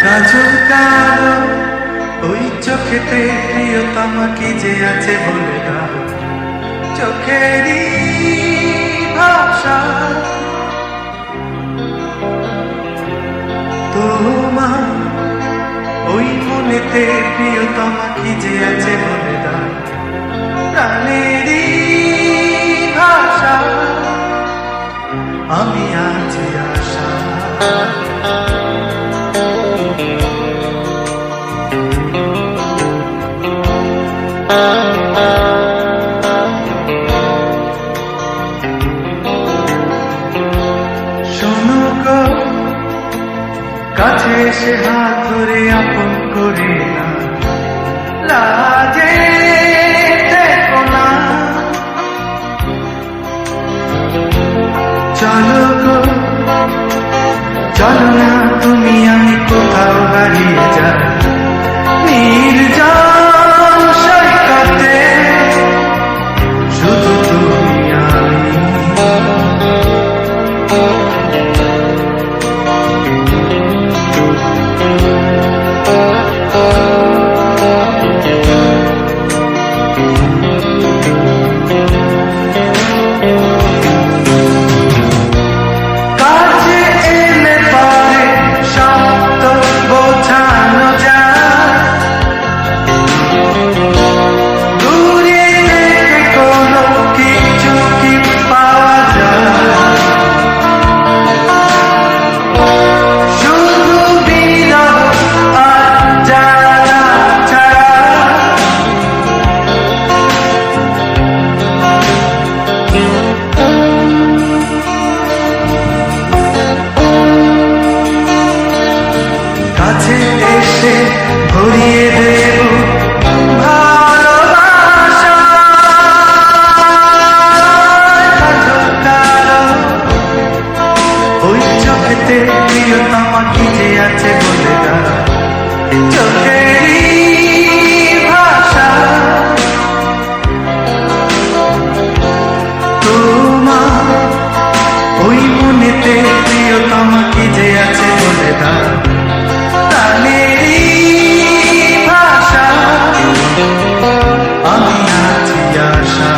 কাজল কালো ওই চোখেতে প্রিয়তমা কি যে আছে বলে দাও, চোখেরই ভাষা তোমার ওই মনেতে প্রিয়তমা কি যে আছে বলে দাও, প্রাণেরই ভাষা আমি আছি আশা। শোনো গো, কাছে এসে হাত ধরে আপন করে না, লাজে থেকো না। চলো গো, চলো না তুমি আমি কোথাও হারিয়ে যাই, নির্জন সৈকতে শুধু তুমি আমি। এসে ভরিয়ে দেব ভালোবাসা, ওই চোখেতে প্রিয়তমা কি যে আছে বলে দাও, চোখেরই ভাষা তোমার ওই মনেতে প্রিয়তমা কি যে আছে বলে দাও, আমি আছি আশা।